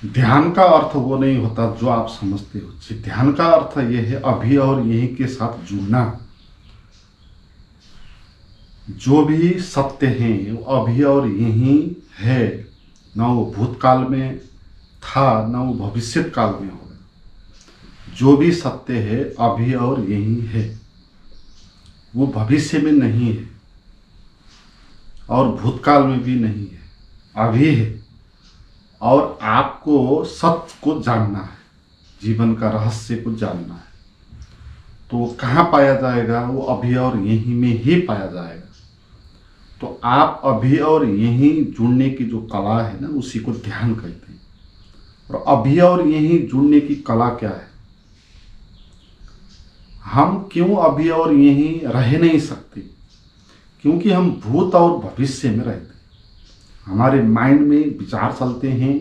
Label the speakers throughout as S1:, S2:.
S1: ध्यान का अर्थ वो नहीं होता जो आप समझते हो। ध्यान का अर्थ ये है अभी और यहीं के साथ जुड़ना। जो भी सत्य है वो अभी और यहीं है, ना वो भूतकाल में था ना वो भविष्य काल में होगा। जो भी सत्य है अभी और यहीं है, वो भविष्य में नहीं है और भूतकाल में भी नहीं है, अभी है। और आपको सत्य को जानना है, जीवन का रहस्य को जानना है, तो वो कहाँ पाया जाएगा? वो अभी और यहीं में ही पाया जाएगा। तो आप अभी और यहीं जुड़ने की जो कला है ना, उसी को ध्यान कहते हैं। और अभी और यहीं जुड़ने की कला क्या है? हम क्यों अभी और यहीं रह नहीं सकते? क्योंकि हम भूत और भविष्य में रहते हैं। हमारे माइंड में विचार चलते हैं,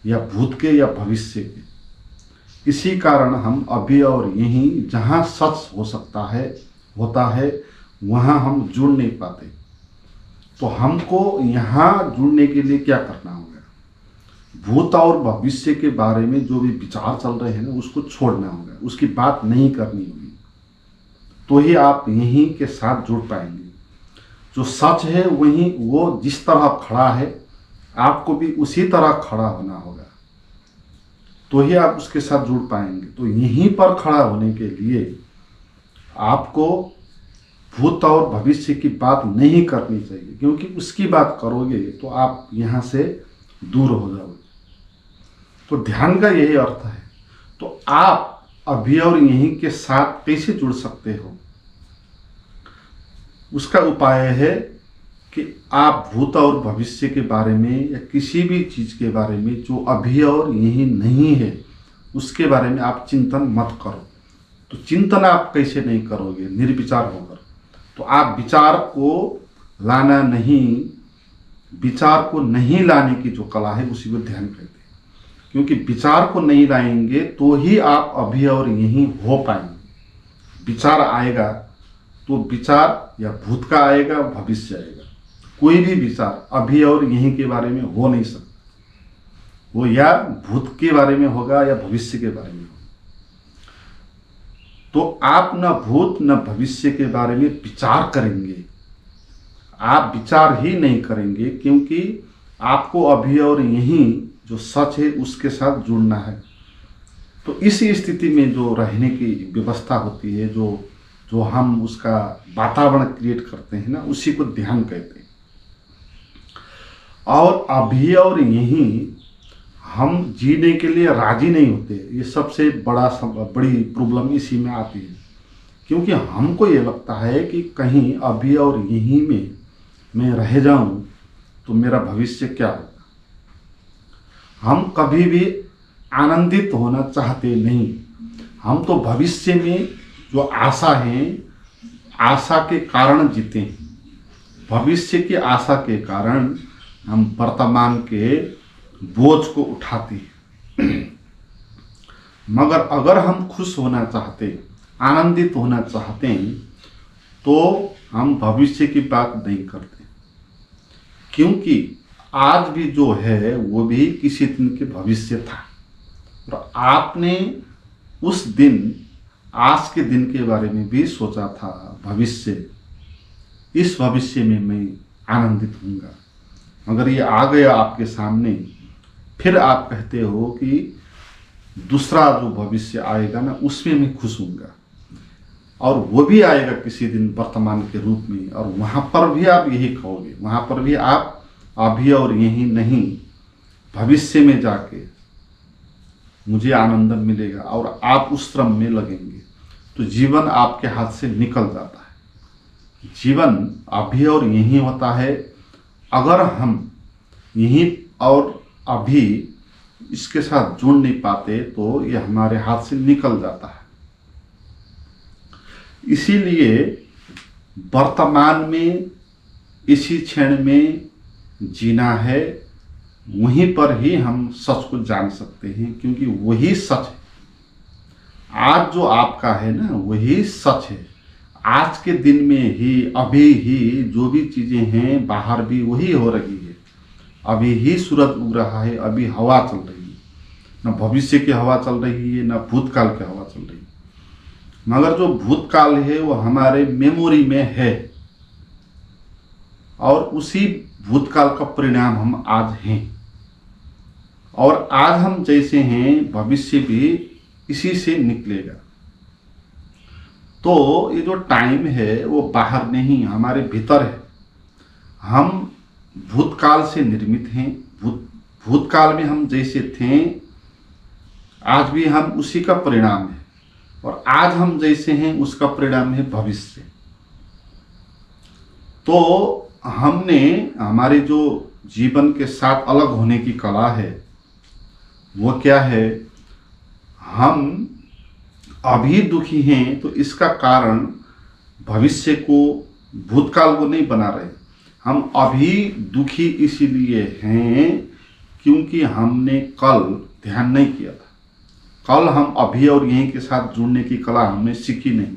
S1: या भूत के या भविष्य के। इसी कारण हम अभी और यहीं जहाँ सच हो सकता है होता है वहाँ हम जुड़ नहीं पाते। तो हमको यहाँ जुड़ने के लिए क्या करना होगा? भूत और भविष्य के बारे में जो भी विचार चल रहे हैं ना, उसको छोड़ना होगा, उसकी बात नहीं करनी होगी। तो ही आप यहीं के साथ जुड़ पाएंगे। जो सच है वहीं, वो जिस तरह खड़ा है आपको भी उसी तरह खड़ा होना होगा, तो ही आप उसके साथ जुड़ पाएंगे। तो यहीं पर खड़ा होने के लिए आपको भूत और भविष्य की बात नहीं करनी चाहिए, क्योंकि उसकी बात करोगे तो आप यहाँ से दूर हो जाओगे। तो ध्यान का यही अर्थ है। तो आप अभी और यहीं के साथ कैसे जुड़ सकते हो? उसका उपाय है कि आप भूत और भविष्य के बारे में या किसी भी चीज़ के बारे में जो अभी और यहीं नहीं है उसके बारे में आप चिंतन मत करो। तो चिंतन आप कैसे नहीं करोगे? निर्विचार होकर। तो आप विचार को लाना नहीं, विचार को नहीं लाने की जो कला है उसी को ध्यान कहते हैं। क्योंकि विचार को नहीं लाएंगे तो ही आप अभी और यहीं हो पाएंगे। विचार आएगा तो विचार या भूत का आएगा, भविष्य आएगा। कोई भी विचार अभी और यहीं के बारे में हो नहीं सकता। वो या भूत के बारे में होगा या भविष्य के बारे में होगा। तो आप न भूत न भविष्य के बारे में विचार करेंगे, आप विचार ही नहीं करेंगे, क्योंकि आपको अभी और यहीं जो सच है उसके साथ जुड़ना है। तो इस स्थिति में जो रहने की व्यवस्था होती है, जो हम उसका वातावरण क्रिएट करते हैं ना, उसी को ध्यान कहते हैं। और अभी और यहीं हम जीने के लिए राजी नहीं होते। ये सबसे बड़ी प्रॉब्लम इसी में आती है। क्योंकि हमको ये लगता है कि कहीं अभी और यहीं में मैं रह जाऊं तो मेरा भविष्य क्या होगा। हम कभी भी आनंदित होना चाहते नहीं। हम तो भविष्य में जो आशा है, आशा के कारण जीते हैं। भविष्य की आशा के कारण हम वर्तमान के बोझ को उठाते हैं। मगर अगर हम खुश होना चाहते, आनंदित होना चाहते हैं, तो हम भविष्य की बात नहीं करते। क्योंकि आज भी जो है वो भी किसी दिन के भविष्य था। और आपने उस दिन, आज के दिन के बारे में भी सोचा था, भविष्य, इस भविष्य में मैं आनंदित होऊंगा। मगर ये आ गया आपके सामने, फिर आप कहते हो कि दूसरा जो भविष्य आएगा ना, उसमें मैं खुश होऊंगा। और वो भी आएगा किसी दिन वर्तमान के रूप में, और वहाँ पर भी आप यही कहोगे। वहाँ पर भी आप अभी और यहीं नहीं, भविष्य में जाके मुझे आनंद मिलेगा, और आप उस श्रम में लगेंगे। तो जीवन आपके हाथ से निकल जाता है। जीवन अभी और यहीं होता है। अगर हम यहीं और अभी इसके साथ जुड़ नहीं पाते तो ये हमारे हाथ से निकल जाता है। इसीलिए वर्तमान में, इसी क्षण में जीना है। वहीं पर ही हम सच को जान सकते हैं, क्योंकि वही सच है। आज जो आपका है ना, वही सच है। आज के दिन में ही, अभी ही जो भी चीज़ें हैं बाहर भी वही हो रही है। अभी ही सूरज उग रहा है, अभी हवा चल रही है, न भविष्य की हवा चल रही है, न भूतकाल की हवा चल रही है। मगर जो भूतकाल है वो हमारे मेमोरी में है, और उसी भूतकाल का परिणाम हम आज हैं, और आज हम जैसे हैं भविष्य भी इसी से निकलेगा। तो ये जो टाइम है वो बाहर नहीं, हमारे भीतर है। हम भूतकाल से निर्मित हैं। भूतकाल में हम जैसे थे आज भी हम उसी का परिणाम है, और आज हम जैसे हैं उसका परिणाम है भविष्य। तो हमने हमारे जो जीवन के साथ अलग होने की कला है वो क्या है, हम अभी दुखी हैं तो इसका कारण भविष्य को, भूतकाल को नहीं बना रहे। हम अभी दुखी इसीलिए हैं क्योंकि हमने कल ध्यान नहीं किया था। कल हम अभी और यहीं के साथ जुड़ने की कला हमने सीखी नहीं।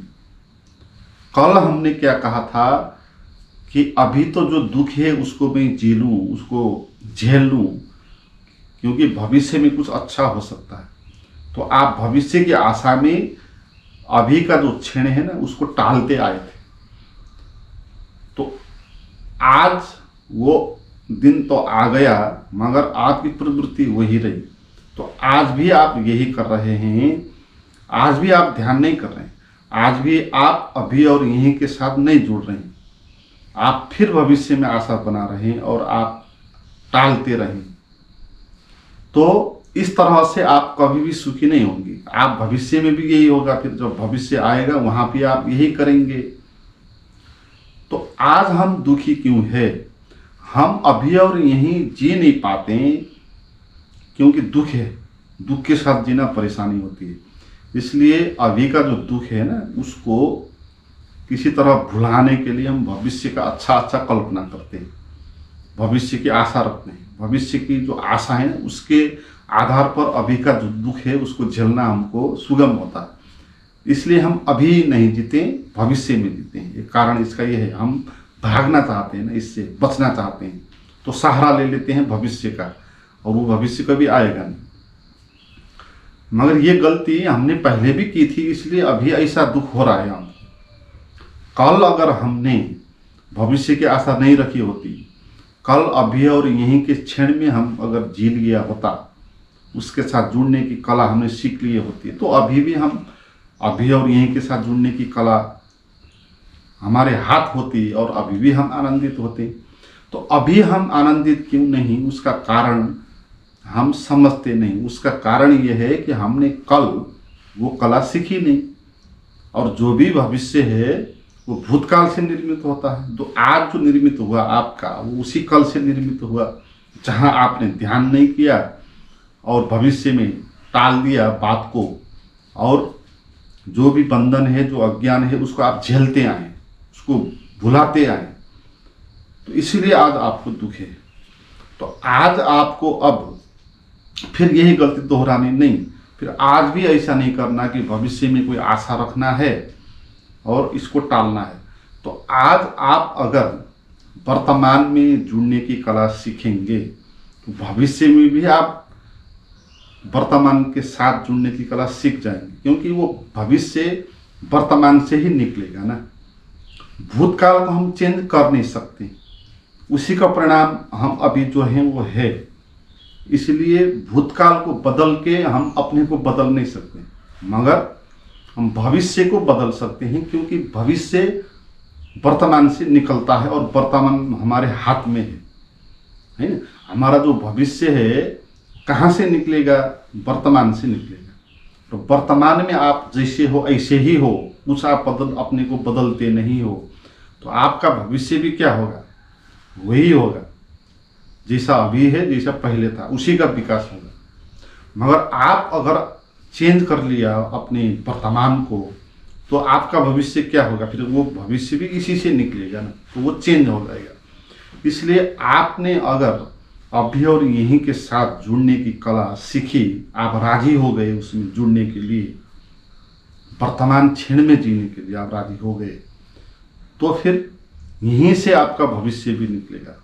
S1: कल हमने क्या कहा था कि अभी तो जो दुख है उसको मैं जी लूँ, उसको झेल लूँ, क्योंकि भविष्य में कुछ अच्छा हो सकता है। तो आप भविष्य की आशा में अभी का जो क्षण है ना उसको टालते आए थे। तो आज वो दिन तो आ गया, मगर आपकी प्रवृत्ति वही रही। तो आज भी आप यही कर रहे हैं, आज भी आप ध्यान नहीं कर रहे हैं, आज भी आप अभी और यहीं के साथ नहीं जुड़ रहे हैं। आप फिर भविष्य में आशा बना रहे हैं और आप टालते रहें। तो इस तरह से आप कभी भी सुखी नहीं होंगे। आप भविष्य में भी यही होगा, फिर जब भविष्य आएगा वहां भी आप यही करेंगे। तो आज हम दुखी क्यों है? हम अभी और यहीं जी नहीं पाते क्योंकि दुख है। दुख के साथ जीना परेशानी होती है। इसलिए अभी का जो दुख है ना उसको किसी तरह भुलाने के लिए हम भविष्य का अच्छा कल्पना करते हैं, भविष्य की आशा रखते हैं। भविष्य की जो आशा है उसके आधार पर अभी का जो दुख है उसको झेलना हमको सुगम होता है। इसलिए हम अभी नहीं जीते, भविष्य में जीते हैं। ये कारण इसका ये है, हम भागना चाहते हैं ना, इससे बचना चाहते हैं, तो सहारा ले लेते हैं भविष्य का, और वो भविष्य कभी आएगा नहीं। मगर ये गलती हमने पहले भी की थी, इसलिए अभी ऐसा दुख हो रहा है हमको। कल अगर हमने भविष्य की आशा नहीं रखी होती, कल अभी और यहीं के क्षण में हम अगर जी लिया होता, उसके साथ जुड़ने की कला हमने सीख ली होती, तो अभी भी हम अभी और यहीं के साथ जुड़ने की कला हमारे हाथ होती और अभी भी हम आनंदित होते। तो अभी हम आनंदित क्यों नहीं, उसका कारण हम समझते नहीं। उसका कारण यह है कि हमने कल वो कला सीखी नहीं, और जो भी भविष्य है वो भूतकाल से निर्मित होता है। तो आज जो निर्मित हुआ आपका वो उसी कल से निर्मित हुआ, जहां आपने ध्यान नहीं किया और भविष्य में टाल दिया बात को, और जो भी बंधन है, जो अज्ञान है, उसको आप झेलते आए, उसको भुलाते आए। तो इसीलिए आज आपको दुख है। तो आज आपको अब फिर यही गलती दोहरानी नहीं, फिर आज भी ऐसा नहीं करना कि भविष्य में कोई आशा रखना है और इसको टालना है। तो आज आप अगर वर्तमान में जुड़ने की कला सीखेंगे तो भविष्य में भी आप वर्तमान के साथ जुड़ने की कला सीख जाएंगे, क्योंकि वो भविष्य वर्तमान से ही निकलेगा ना। भूतकाल को हम चेंज कर नहीं सकते, उसी का परिणाम हम अभी जो हैं वो है। इसलिए भूतकाल को बदल के हम अपने को बदल नहीं सकते, मगर हम भविष्य को बदल सकते हैं, क्योंकि भविष्य वर्तमान से निकलता है और वर्तमान हमारे हाथ में है ना। हमारा जो भविष्य है कहाँ से निकलेगा? वर्तमान से निकलेगा। तो वर्तमान में आप जैसे हो ऐसे ही हो, कुछ आप अपने को बदलते नहीं हो, तो आपका भविष्य भी क्या होगा? वही होगा, जैसा अभी है, जैसा पहले था, उसी का विकास होगा। मगर आप अगर चेंज कर लिया अपने वर्तमान को, तो आपका भविष्य क्या होगा? फिर वो भविष्य भी इसी से निकलेगा ना, तो वो चेंज हो जाएगा। इसलिए आपने अगर अभी और यहीं के साथ जुड़ने की कला सीखी, आप राजी हो गए उसमें जुड़ने के लिए, वर्तमान क्षण में जीने के लिए आप राजी हो गए, तो फिर यहीं से आपका भविष्य भी निकलेगा।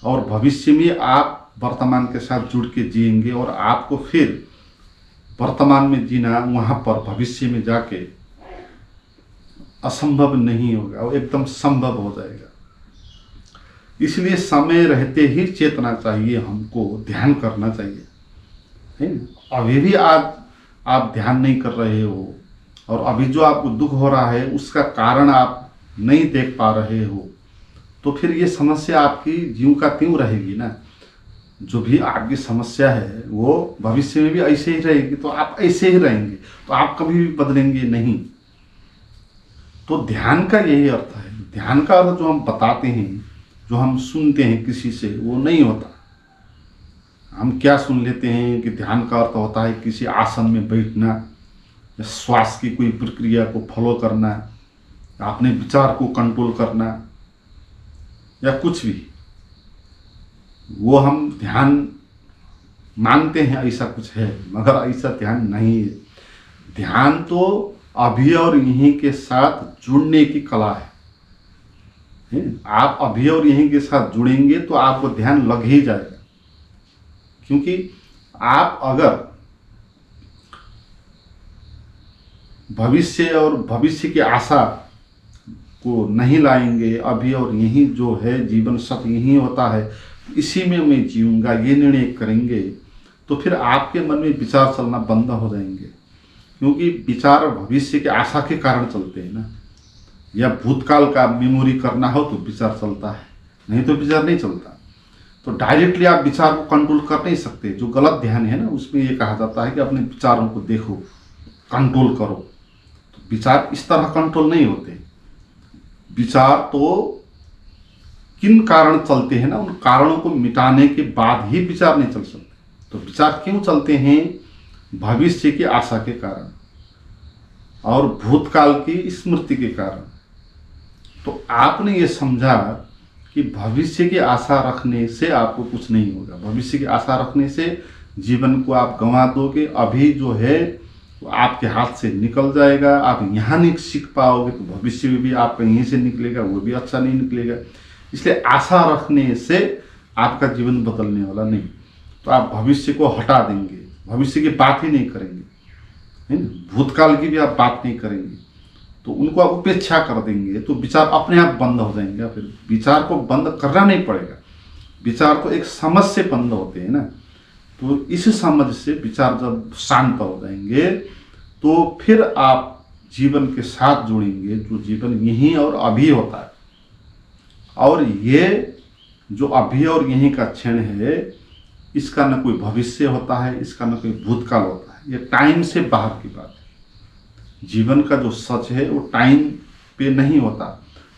S1: और भविष्य में आप वर्तमान के साथ जुड़ के जिएंगे और आपको फिर वर्तमान में जीना वहाँ पर भविष्य में जाके असंभव नहीं होगा, वो एकदम संभव हो जाएगा। इसलिए समय रहते ही चेतना चाहिए, हमको ध्यान करना चाहिए, है ना। अभी भी आज आप ध्यान नहीं कर रहे हो और अभी जो आपको दुख हो रहा है उसका कारण आप नहीं देख पा रहे हो, तो फिर ये समस्या आपकी ज्यों का त्यों रहेगी ना। जो भी आपकी समस्या है वो भविष्य में भी ऐसे ही रहेगी, तो आप ऐसे ही रहेंगे, तो आप कभी भी बदलेंगे नहीं। तो ध्यान का यही अर्थ है। ध्यान का अर्थ जो हम बताते हैं, जो हम सुनते हैं किसी से, वो नहीं होता। हम क्या सुन लेते हैं कि ध्यान का अर्थ होता है किसी आसन में बैठना या श्वास की कोई प्रक्रिया को फॉलो करना, अपने विचार को कंट्रोल करना या कुछ भी, वो हम ध्यान मानते हैं ऐसा कुछ है, मगर ऐसा ध्यान नहीं है। ध्यान तो अभी और यहीं के साथ जुड़ने की कला है। आप अभी और यहीं के साथ जुड़ेंगे तो आपको ध्यान लग ही जाएगा, क्योंकि आप अगर भविष्य और भविष्य की आशा को नहीं लाएंगे, अभी और यहीं जो है जीवन सत्य यहीं होता है, इसी में मैं जीऊंगा, ये निर्णय करेंगे, तो फिर आपके मन में विचार चलना बंद हो जाएंगे। क्योंकि विचार भविष्य के आशा के कारण चलते हैं ना, या भूतकाल का मेमोरी करना हो तो विचार चलता है, नहीं तो विचार नहीं चलता। तो डायरेक्टली आप विचार को कंट्रोल कर नहीं सकते। जो गलत ध्यान है ना, उसमें ये कहा जाता है कि अपने विचारों को देखो, कंट्रोल करो। तो विचार इस तरह कंट्रोल नहीं होते। विचार तो किन कारण चलते हैं ना, उन कारणों को मिटाने के बाद ही विचार नहीं चल सकते। तो विचार क्यों चलते हैं? भविष्य की आशा के कारण और भूतकाल की स्मृति के कारण। तो आपने ये समझा कि भविष्य की आशा रखने से आपको कुछ नहीं होगा। भविष्य की आशा रखने से जीवन को आप गंवा दोगे। अभी जो है वो आपके हाथ से निकल जाएगा। आप यहाँ नहीं सीख पाओगे तो भविष्य में भी आपका यहीं से निकलेगा, वो भी अच्छा नहीं निकलेगा। इसलिए आशा रखने से आपका जीवन बदलने वाला नहीं। तो आप भविष्य को हटा देंगे, भविष्य की बात ही नहीं करेंगे, है ना। भूतकाल की भी आप बात नहीं करेंगे, तो उनको आप उपेक्षा कर देंगे, तो विचार अपने आप बंद हो जाएंगे। फिर विचार को बंद करना नहीं पड़ेगा। विचार को एक समझ से बंद होते हैं ना, तो इस समझ से विचार जब शांत हो जाएंगे तो फिर आप जीवन के साथ जुड़ेंगे, जो जीवन यहीं और अभी होता है। और ये जो अभी और यहीं का क्षण है, इसका न कोई भविष्य होता है, इसका न कोई भूतकाल होता है। ये टाइम से बाहर की बात है। जीवन का जो सच है वो टाइम पे नहीं होता,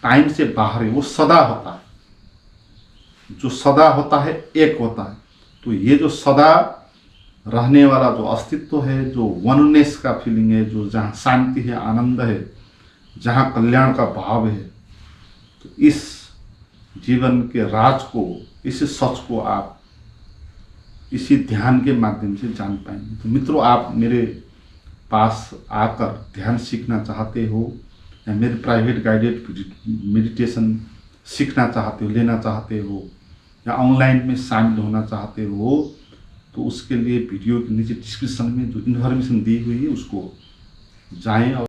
S1: टाइम से बाहर है, वो सदा होता है। जो सदा होता है एक होता है। तो ये जो सदा रहने वाला जो अस्तित्व है, जो वननेस का फीलिंग है, जो जहाँ शांति है, आनंद है, जहाँ कल्याण का भाव है, तो इस जीवन के राज को, इस सच को आप इसी ध्यान के माध्यम से जान पाएंगे। तो मित्रों, आप मेरे पास आकर ध्यान सीखना चाहते हो या मेरे प्राइवेट गाइडेड मेडिटेशन सीखना चाहते हो, लेना चाहते हो, या ऑनलाइन में शामिल होना चाहते हो, तो उसके लिए वीडियो के नीचे डिस्क्रिप्शन में जो इन्फॉर्मेशन दी हुई है उसको जाएं और